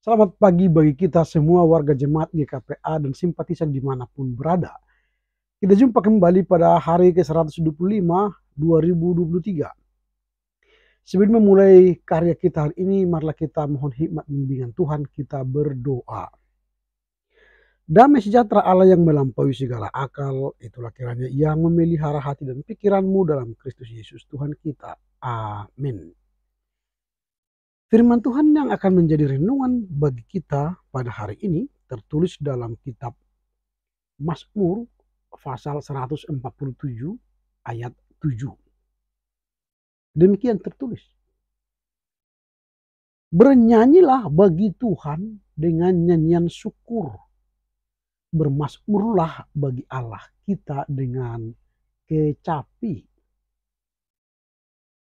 Selamat pagi bagi kita semua warga jemaat GKPA dan simpatisan dimanapun berada. Kita jumpa kembali pada hari ke-125 2023. Sebelum memulai karya kita hari ini, marilah kita mohon hikmat bimbingan Tuhan, kita berdoa. Damai sejahtera Allah yang melampaui segala akal, itulah kiranya yang memelihara hati dan pikiranmu dalam Kristus Yesus Tuhan kita. Amin. Firman Tuhan yang akan menjadi renungan bagi kita pada hari ini tertulis dalam kitab Mazmur pasal 147 ayat 7. Demikian tertulis. Bernyanyilah bagi Tuhan dengan nyanyian syukur. Bermazmurlah bagi Allah kita dengan kecapi.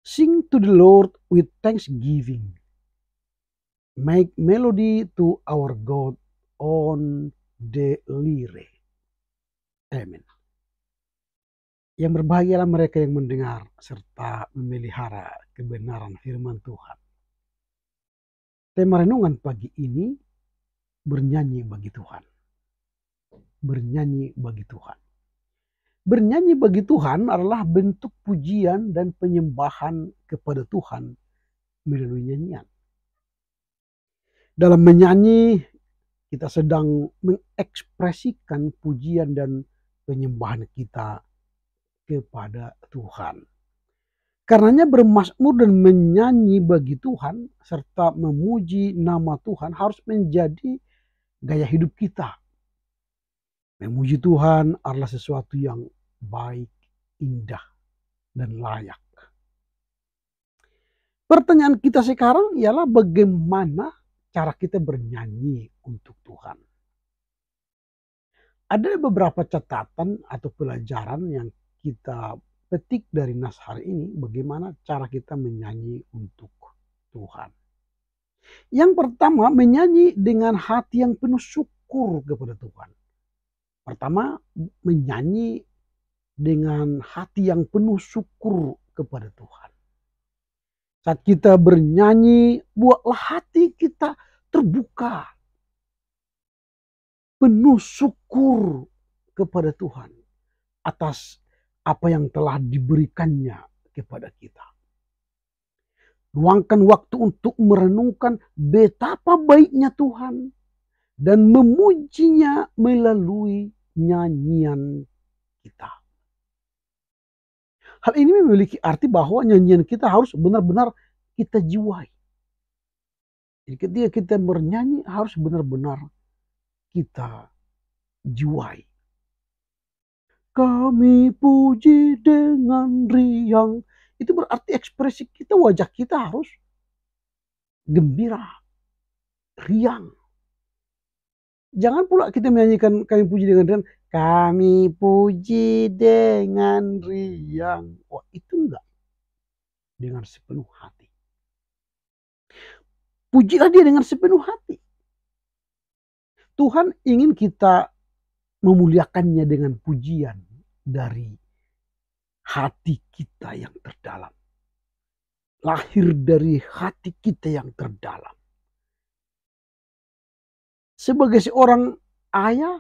Sing to the Lord with thanksgiving. Make melody to our God on the lyre. Amin. Yang berbahagialah mereka yang mendengar serta memelihara kebenaran firman Tuhan. Tema renungan pagi ini bernyanyi bagi Tuhan. Bernyanyi bagi Tuhan. Bernyanyi bagi Tuhan adalah bentuk pujian dan penyembahan kepada Tuhan melalui nyanyian. Dalam menyanyi kita sedang mengekspresikan pujian dan penyembahan kita kepada Tuhan. Karenanya bermazmur dan menyanyi bagi Tuhan serta memuji nama Tuhan harus menjadi gaya hidup kita. Memuji Tuhan adalah sesuatu yang baik, indah, dan layak. Pertanyaan kita sekarang ialah bagaimana cara kita bernyanyi untuk Tuhan. Ada beberapa catatan atau pelajaran yang kita petik dari nas hari ini, bagaimana cara kita menyanyi untuk Tuhan. Yang pertama, menyanyi dengan hati yang penuh syukur kepada Tuhan. Pertama, menyanyi dengan hati yang penuh syukur kepada Tuhan. Saat kita bernyanyi, buatlah hati kita terbuka, penuh syukur kepada Tuhan atas apa yang telah diberikannya kepada kita. Luangkan waktu untuk merenungkan betapa baiknya Tuhan dan memujinya melalui nyanyian kita. Hal ini memiliki arti bahwa nyanyian kita harus benar-benar kita jiwai. Jadi ketika kita bernyanyi harus benar-benar kita jiwai. Kami puji dengan riang. Itu berarti ekspresi kita, wajah kita harus gembira, riang. Jangan pula kita menyanyikan kami puji dengan riang. Kami puji dengan riang. Wah, itu enggak. Dengan sepenuh hati. Pujilah dia dengan sepenuh hati. Tuhan ingin kita memuliakannya dengan pujian dari hati kita yang terdalam. Lahir dari hati kita yang terdalam. Sebagai seorang ayah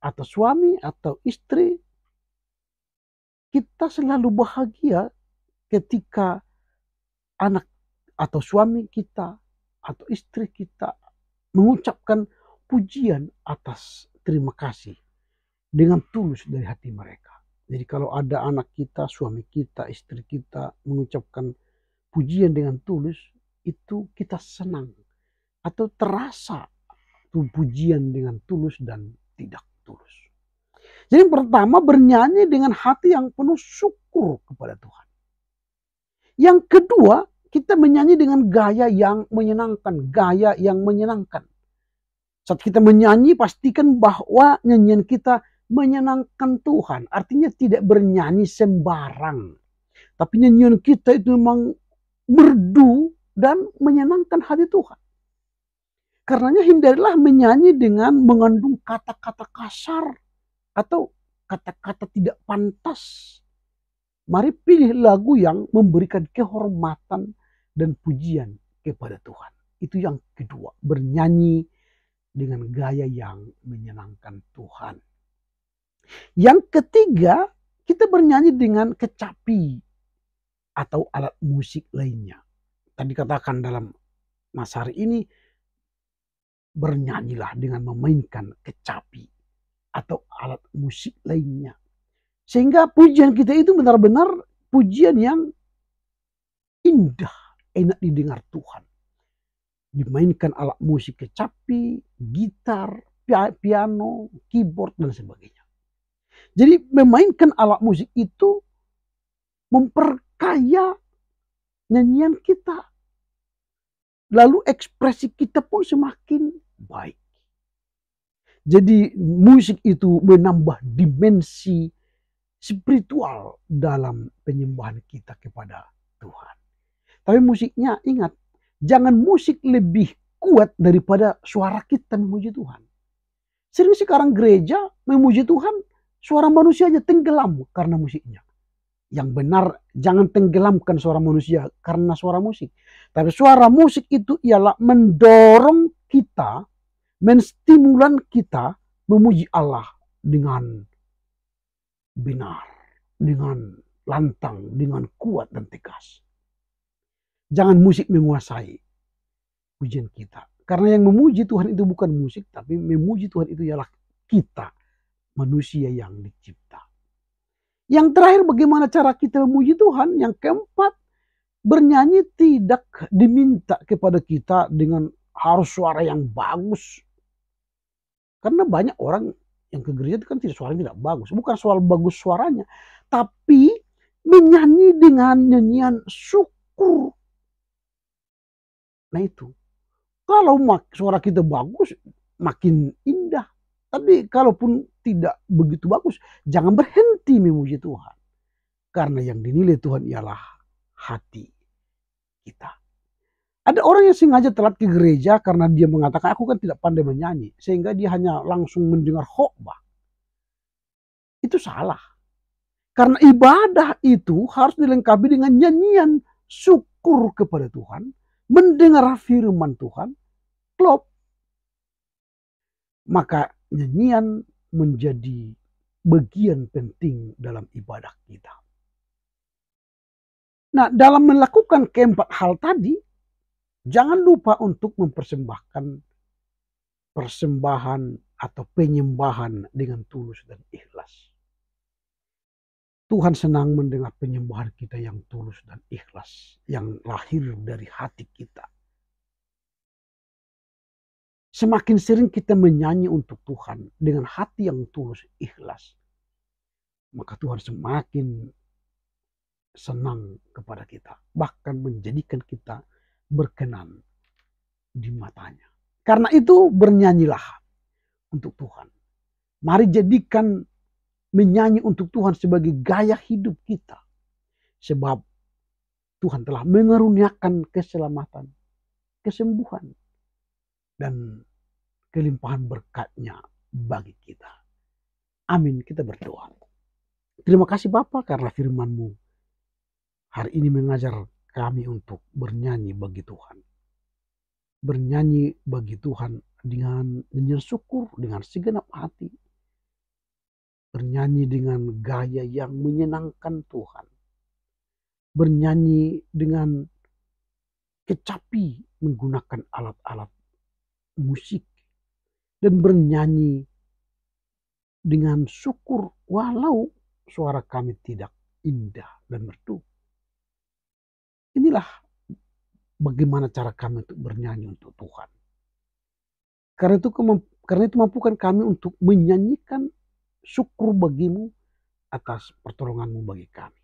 atau suami atau istri, kita selalu bahagia ketika anak atau suami kita atau istri kita mengucapkan pujian atas terima kasih dengan tulus dari hati mereka. Jadi kalau ada anak kita, suami kita, istri kita mengucapkan pujian dengan tulus, itu kita senang atau terasa pujian dengan tulus dan tidak tulus. Jadi yang pertama, bernyanyi dengan hati yang penuh syukur kepada Tuhan. Yang kedua, kita menyanyi dengan gaya yang menyenangkan, gaya yang menyenangkan. Saat kita menyanyi, pastikan bahwa nyanyian kita menyenangkan Tuhan. Artinya tidak bernyanyi sembarang. Tapi nyanyian kita itu memang merdu dan menyenangkan hati Tuhan. Karenanya hindarilah menyanyi dengan mengandung kata-kata kasar atau kata-kata tidak pantas. Mari pilih lagu yang memberikan kehormatan dan pujian kepada Tuhan. Itu yang kedua, bernyanyi dengan gaya yang menyenangkan Tuhan. Yang ketiga, kita bernyanyi dengan kecapi atau alat musik lainnya. Tadi katakan dalam masa hari ini, bernyanyilah dengan memainkan kecapi atau alat musik lainnya. Sehingga pujian kita itu benar-benar pujian yang indah, enak didengar Tuhan. Dimainkan alat musik kecapi, gitar, piano, keyboard, dan sebagainya. Jadi memainkan alat musik itu memperkaya nyanyian kita. Lalu ekspresi kita pun semakin baik. Jadi musik itu menambah dimensi spiritual dalam penyembahan kita kepada Tuhan. Tapi musiknya, ingat, jangan musik lebih kuat daripada suara kita memuji Tuhan. Sering sekarang gereja memuji Tuhan, suara manusianya tenggelam karena musiknya. Yang benar, jangan tenggelamkan suara manusia karena suara musik. Tapi suara musik itu ialah mendorong kita, menstimulan kita memuji Allah dengan benar, dengan lantang, dengan kuat dan tegas. Jangan musik menguasai pujian kita. Karena yang memuji Tuhan itu bukan musik, tapi memuji Tuhan itu ialah kita, manusia yang dicipta. Yang terakhir, bagaimana cara kita memuji Tuhan? Yang keempat, bernyanyi tidak diminta kepada kita dengan harus suara yang bagus. Karena banyak orang yang ke gereja itu kan suaranya tidak bagus. Bukan soal bagus suaranya, tapi menyanyi dengan nyanyian syukur. Nah itu, kalau suara kita bagus, makin indah. Tapi kalaupun tidak begitu bagus, jangan berhenti memuji Tuhan. Karena yang dinilai Tuhan ialah hati kita. Ada orang yang sengaja telat ke gereja karena dia mengatakan, aku kan tidak pandai menyanyi. Sehingga dia hanya langsung mendengar khotbah. Itu salah. Karena ibadah itu harus dilengkapi dengan nyanyian syukur kepada Tuhan. Mendengar firman Tuhan. Klop. Maka nyanyian menjadi bagian penting dalam ibadah kita. Nah, dalam melakukan keempat hal tadi, jangan lupa untuk mempersembahkan persembahan atau penyembahan dengan tulus dan ikhlas. Tuhan senang mendengar penyembahan kita yang tulus dan ikhlas, yang lahir dari hati kita. Semakin sering kita menyanyi untuk Tuhan dengan hati yang tulus, ikhlas, maka Tuhan semakin senang kepada kita. Bahkan menjadikan kita berkenan di matanya. Karena itu bernyanyilah untuk Tuhan. Mari jadikan menyanyi untuk Tuhan sebagai gaya hidup kita. Sebab Tuhan telah mengaruniakan keselamatan, kesembuhan, dan kelimpahan berkat-Nya bagi kita. Amin, kita berdoa. Terima kasih Bapa karena firman-Mu hari ini mengajar kami untuk bernyanyi bagi Tuhan. Bernyanyi bagi Tuhan dengan nyanyian syukur, dengan segenap hati. Bernyanyi dengan gaya yang menyenangkan Tuhan. Bernyanyi dengan kecapi menggunakan alat-alat musik. Dan bernyanyi dengan syukur walau suara kami tidak indah dan merdu. Inilah bagaimana cara kami untuk bernyanyi untuk Tuhan. Karena itu mampukan kami untuk menyanyikan syukur bagimu atas pertolonganmu bagi kami.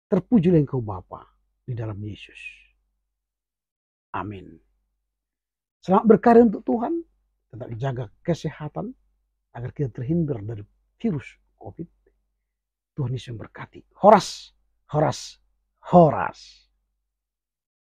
Terpujilah Engkau Bapa di dalam Yesus. Amin. Selamat berkarya untuk Tuhan. Tetap jaga kesehatan agar kita terhindar dari virus COVID. Tuhan Yesus memberkati. Horas, horas, horas.